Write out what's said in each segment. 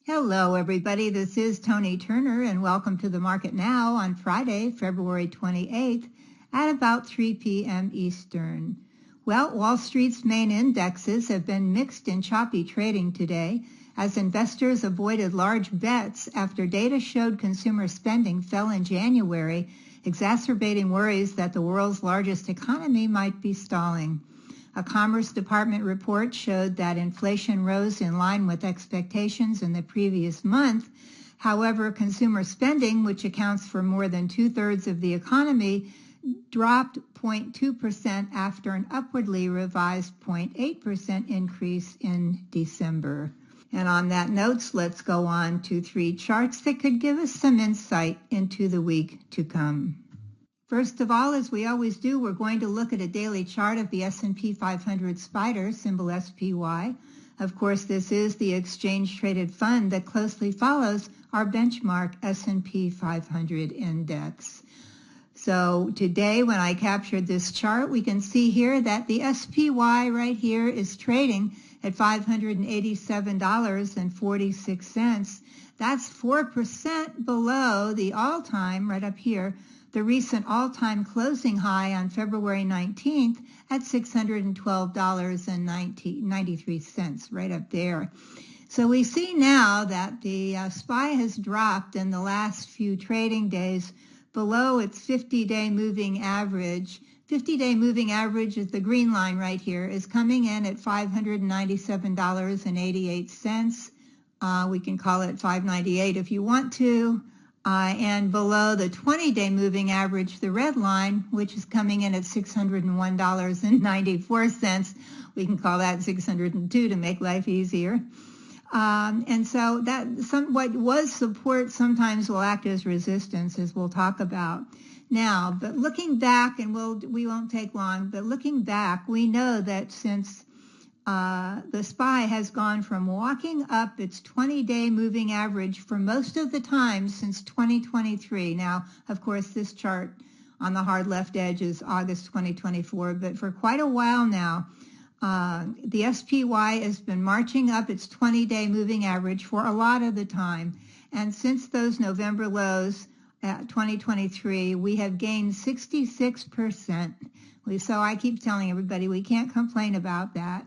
Hello, everybody. This is Toni Turner, and welcome to the Market Now on Friday, February 28th at about 3 p.m. Eastern. Well, Wall Street's main indexes have been mixed and choppy trading today as investors avoided large bets after data showed consumer spending fell in January, exacerbating worries that the world's largest economy might be stalling. A Commerce Department report showed that inflation rose in line with expectations in the previous month. However, consumer spending, which accounts for more than two-thirds of the economy, dropped 0.2% after an upwardly revised 0.8% increase in December. And on that note, let's go on to three charts that could give us some insight into the week to come. First of all, as we always do, we're going to look at a daily chart of the S&P 500 SPDR, symbol SPY. Of course, this is the exchange-traded fund that closely follows our benchmark S&P 500 index. So today, when I captured this chart, we can see here that the SPY right here is trading at $587.46. That's 4% below the all-time, right up here, the recent all-time closing high on February 19th at $612.93, right up there. So we see now that the SPY has dropped in the last few trading days below its 50-day moving average. 50-day moving average is the green line right here, is coming in at $597.88. We can call it $598 if you want to. And below the 20-day moving average, the red line, which is coming in at $601.94. We can call that 602 to make life easier. And so that what was support sometimes will act as resistance, as we'll talk about. Now, but looking back, and we won't take long, but looking back, we know that since the SPY has gone from walking up its 20-day moving average for most of the time since 2023. Now, of course, this chart on the hard left edge is August 2024, but for quite a while now, the SPY has been marching up its 20-day moving average for a lot of the time. And since those November lows at 2023, we have gained 66%. So I keep telling everybody we can't complain about that.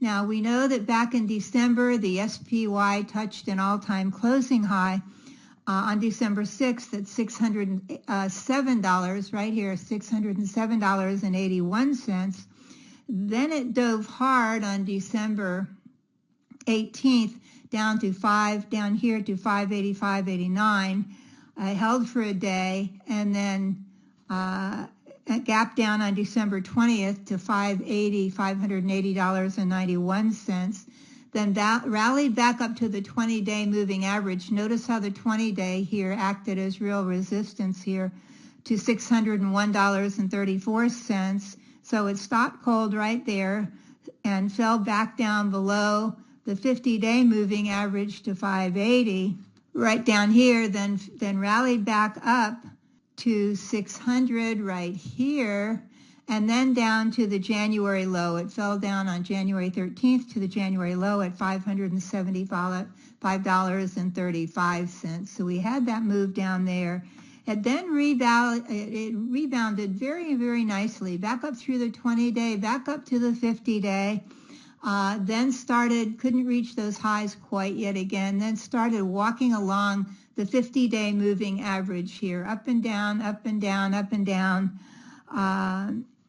Now, we know that back in December, the SPY touched an all-time closing high on December 6th at $607, right here, $607.81. Then it dove hard on December 18th down here to $585.89. Held for a day, and then a gap down on December 20th to $580.91, then rallied back up to the 20-day moving average. Notice how the 20-day here acted as real resistance here to $601.34. So it stopped cold right there and fell back down below the 50-day moving average to 580. Right down here, then rallied back up to 600 right here, and then down to the January low. It fell down on January 13th to the January low at $575.35. So we had that move down there. It then rebounded very, very nicely, back up through the 20-day, back up to the 50-day. Then couldn't reach those highs quite yet again, then started walking along the 50-day moving average here, up and down, up and down, up and down,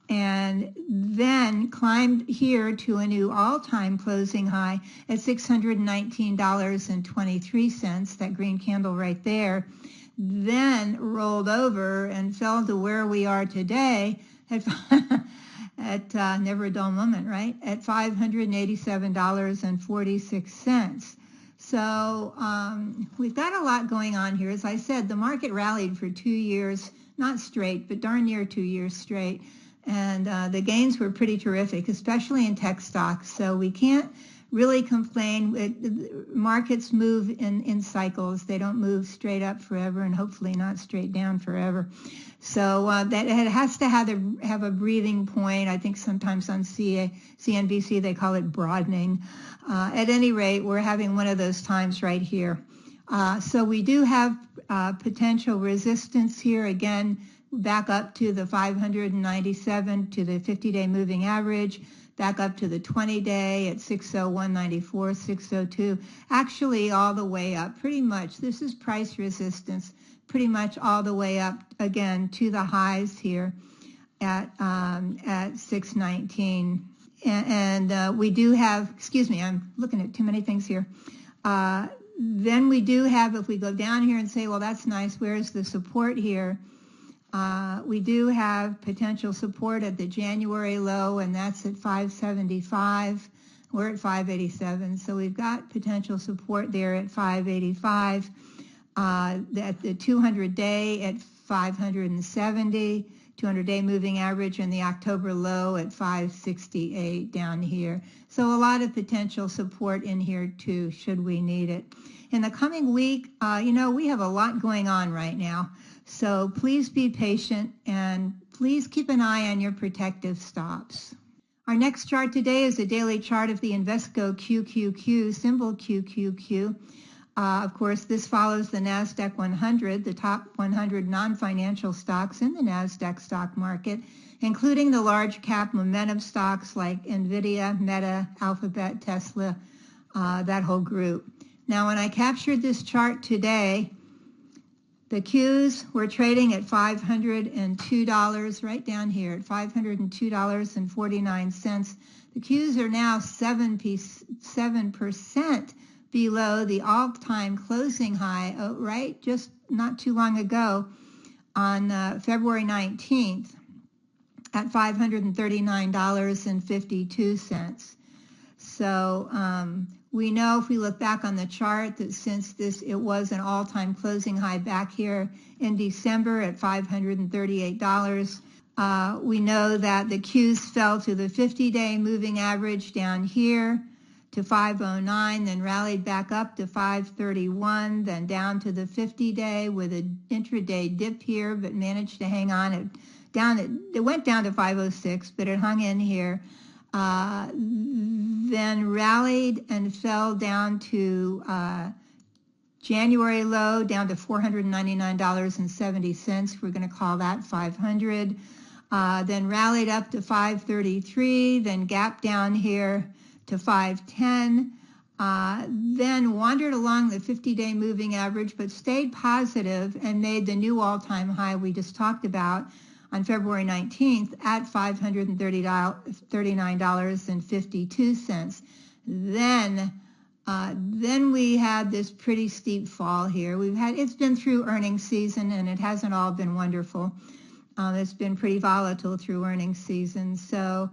and then climbed here to a new all-time closing high at $619.23, that green candle right there, then rolled over and fell to where we are today at never a dull moment, right? At $587.46. So we've got a lot going on here. As I said, the market rallied for 2 years, not straight, but darn near 2 years straight. And the gains were pretty terrific, especially in tech stocks. So we can't really complain. Markets move in cycles. They don't move straight up forever, and hopefully not straight down forever. So that it has to have a breathing point. I think sometimes on CNBC they call it broadening. At any rate, we're having one of those times right here. So we do have potential resistance here again, back up to the 597 to the 50-day moving average, back up to the 20-day at 601.94, 602, actually all the way up pretty much. This is price resistance pretty much all the way up again to the highs here at 619. And we do have, excuse me, I'm looking at too many things here. Then we do have, if we go down here and say, well, that's nice, where's the support here? We do have potential support at the January low, and that's at 575. We're at 587, so we've got potential support there at 585. At the 200-day at 570, 200-day moving average, and the October low at 568 down here. So a lot of potential support in here too, should we need it. In the coming week, we have a lot going on right now. So please be patient and please keep an eye on your protective stops. Our next chart today is a daily chart of the Invesco QQQ, symbol QQQ. Of course, this follows the NASDAQ 100, the top 100 non-financial stocks in the NASDAQ stock market, including the large cap momentum stocks like NVIDIA, Meta, Alphabet, Tesla, that whole group. Now, when I captured this chart today, the Qs were trading at $502, right down here at $502.49. The Qs are now 7% below the all-time closing high, right, just not too long ago on February 19th at $539.52. So we know if we look back on the chart that since it was an all-time closing high back here in December at $538, we know that the Qs fell to the 50-day moving average down here to 509, then rallied back up to 531, then down to the 50-day with an intraday dip here, but managed to hang on. It went down to 506, but it hung in here. Then rallied and fell down to January low, down to $499.70. We're going to call that 500. Then rallied up to 533, then gapped down here to 510, then wandered along the 50-day moving average, but stayed positive and made the new all-time high we just talked about on February 19th at $539.52. Then we had this pretty steep fall here. It's been through earnings season, and it hasn't all been wonderful. It's been pretty volatile through earnings season. So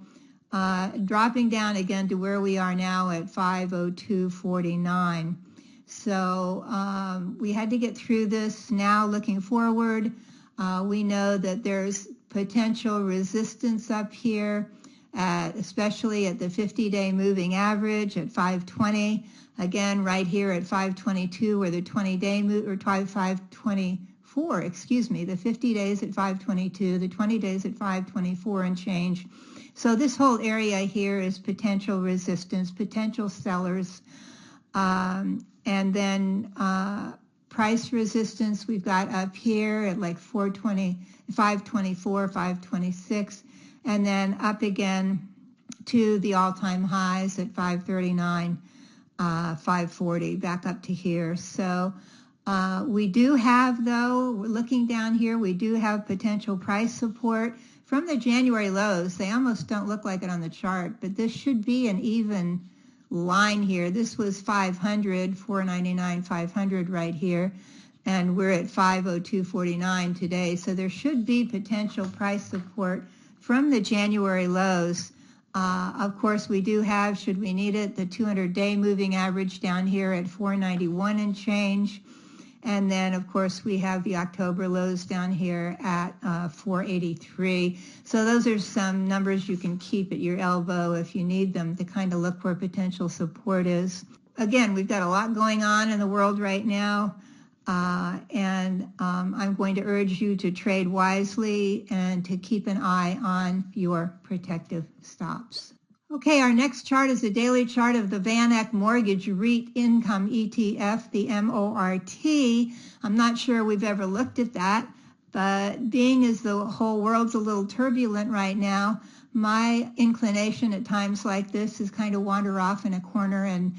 dropping down again to where we are now at 502.49. So we had to get through this. Now looking forward, we know that there's potential resistance up here, especially at the 50-day moving average at 520. Again, right here at 522, where the 20-day or 524, excuse me, the 50 days at 522, the 20 days at 524 and change. So this whole area here is potential resistance, potential sellers, and then price resistance we've got up here at like 420, 524, 526, and then up again to the all-time highs at 539, 540, back up to here. So we do have, though, we're looking down here, we do have potential price support from the January lows. They almost don't look like it on the chart, but this should be an even line here. This was 500, 499, 500 right here, and we're at 502.49 today. So there should be potential price support from the January lows. Of course, we do have, should we need it, the 200-day moving average down here at 491 and change. And then, of course, we have the October lows down here at 483. So those are some numbers you can keep at your elbow if you need them to kind of look where potential support is. Again, we've got a lot going on in the world right now. I'm going to urge you to trade wisely and to keep an eye on your protective stops. Okay, our next chart is a daily chart of the Van Eck Mortgage REIT Income ETF, the MORT. I'm not sure we've ever looked at that, but being as the whole world's a little turbulent right now, my inclination at times like this is kind of wander off in a corner and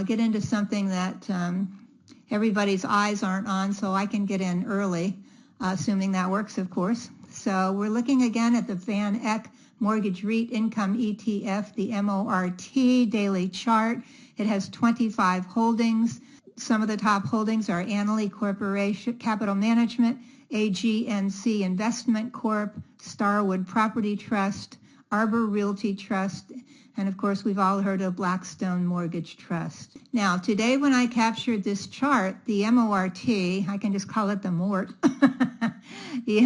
get into something that everybody's eyes aren't on, so I can get in early, assuming that works, of course. So we're looking again at the Van Eck Mortgage REIT Income ETF, the MORT daily chart. It has 25 holdings. Some of the top holdings are Annaly Corporation Capital Management, AGNC Investment Corp., Starwood Property Trust, Arbor Realty Trust, and of course we've all heard of Blackstone Mortgage Trust. Now today when I captured this chart, the MORT, I can just call it the MORT, the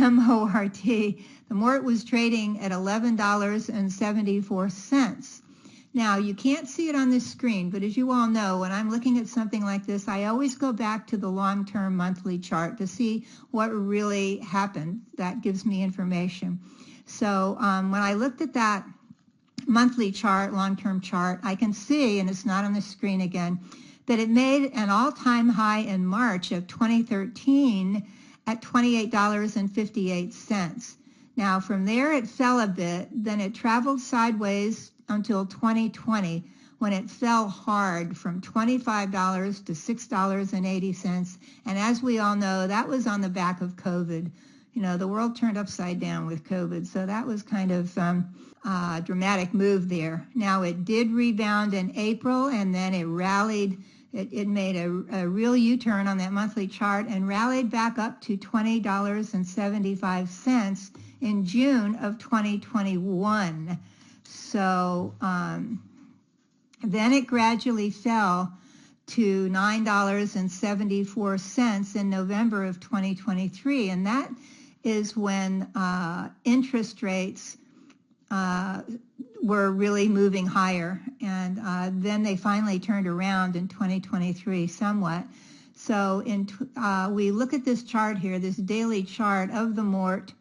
MORT was trading at $11.74. Now you can't see it on this screen, but as you all know, when I'm looking at something like this, I always go back to the long-term monthly chart to see what really happened. That gives me information. So when I looked at that monthly chart, long-term chart, I can see, and it's not on the screen again, that it made an all-time high in March of 2013 at $28.58. Now from there it fell a bit, then it traveled sideways until 2020 when it fell hard from $25 to $6.80. And as we all know, that was on the back of COVID. You know, the world turned upside down with COVID, so that was kind of a dramatic move there. Now it did rebound in April, and then it rallied. It made a real U-turn on that monthly chart and rallied back up to $20.75 in June of 2021. So then it gradually fell to $9.74 in November of 2023, and that is when interest rates were really moving higher, and then they finally turned around in 2023 somewhat. So we look at this chart here, this daily chart of the MORT,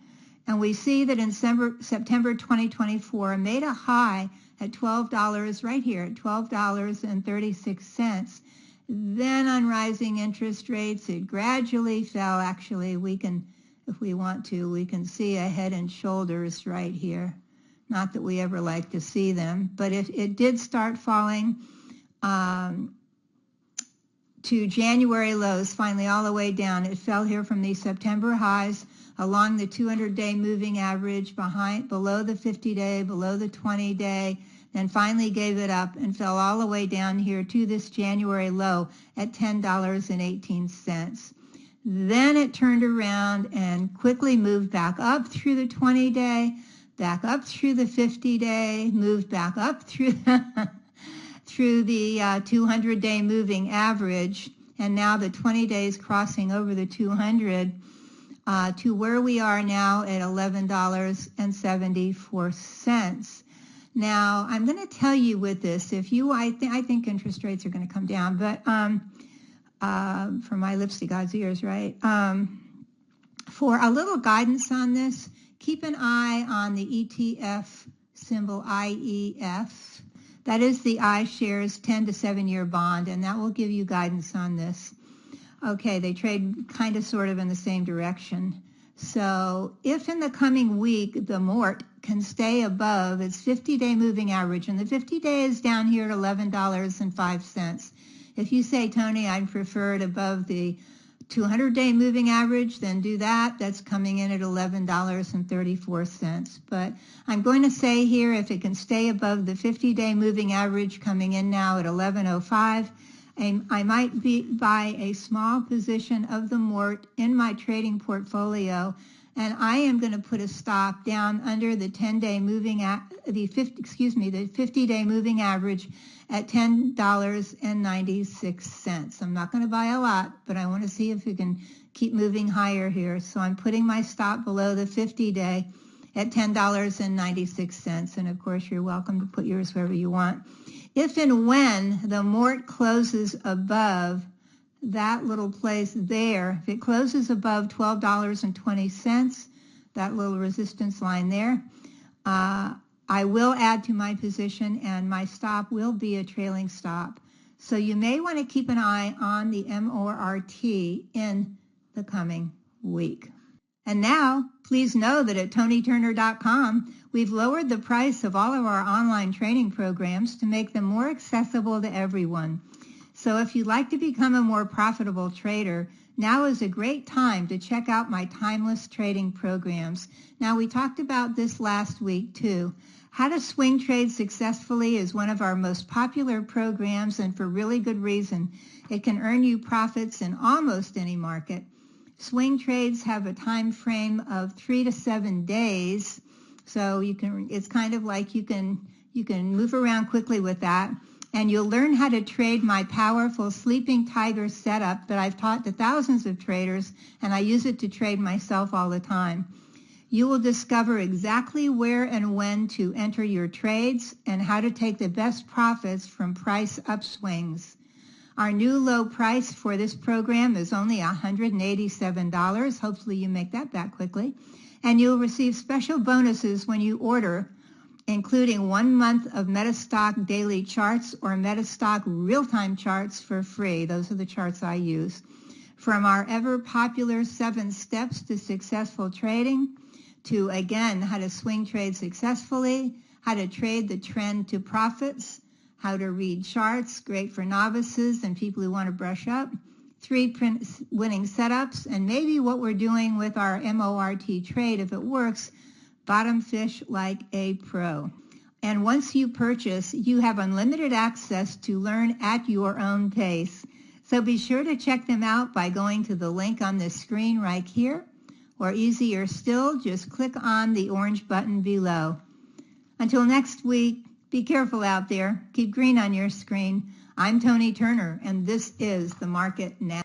and we see that in September 2024 it made a high at $12 right here at $12.36. Then on rising interest rates, it gradually fell. Actually, we can, if we want to, we can see a head and shoulders right here. Not that we ever like to see them, but it did start falling to January lows, finally all the way down. It fell here from these September highs along the 200-day moving average, below the 50-day, below the 20-day, then finally gave it up and fell all the way down here to this January low at $10.18. Then it turned around and quickly moved back up through the 20-day, back up through the 50-day, moved back up through the, through the 200-day moving average, and now the 20 days crossing over the 200 to where we are now at $11.74. Now, I'm going to tell you with this, if you, I think interest rates are going to come down, but for my lips to God's ears, right? For a little guidance on this, keep an eye on the ETF symbol IEF. That is the iShares 10 to 7-year bond, and that will give you guidance on this. Okay, they trade kind of sort of in the same direction. So if in the coming week the MORT can stay above its 50-day moving average, and the 50-day is down here at $11.05. If you say, Toni, I'd prefer it above the 200-day moving average, then do that. That's coming in at $11.34. But I'm going to say here, if it can stay above the 50-day moving average coming in now at $11.05, I might buy a small position of the MORT in my trading portfolio and I am going to put a stop down under the 10-day moving the 50-day moving average at $10.96. I'm not going to buy a lot, but I want to see if we can keep moving higher here. So I'm putting my stop below the 50-day at $10.96, and of course you're welcome to put yours wherever you want. If and when the mort closes above that little place there, if it closes above $12.20, that little resistance line there, I will add to my position, and my stop will be a trailing stop. So you may want to keep an eye on the MORT in the coming week. And now, please know that at ToniTurner.com, we've lowered the price of all of our online training programs to make them more accessible to everyone. So if you'd like to become a more profitable trader, now is a great time to check out my timeless trading programs. Now, we talked about this last week too. How to Swing Trade Successfully is one of our most popular programs, and for really good reason. It can earn you profits in almost any market. Swing trades have a time frame of 3 to 7 days, so it's kind of like you can move around quickly with that. And you'll learn how to trade my powerful sleeping tiger setup that I've taught to thousands of traders, and I use it to trade myself all the time. You will discover exactly where and when to enter your trades and how to take the best profits from price upswings. Our new low price for this program is only $187. Hopefully you make that back quickly. And you'll receive special bonuses when you order, including 1 month of Metastock daily charts or Metastock real-time charts for free. Those are the charts I use. From our ever-popular 7 steps to successful trading, to, again, how to swing trade successfully, how to trade the trend to profits, how to read charts, great for novices and people who want to brush up, 3 winning setups, and maybe what we're doing with our MORT trade, if it works, bottom fish like a pro. And once you purchase, you have unlimited access to learn at your own pace. So be sure to check them out by going to the link on this screen right here, or easier still, just click on the orange button below. Until next week, be careful out there. Keep green on your screen. I'm Toni Turner, and this is The Market Now.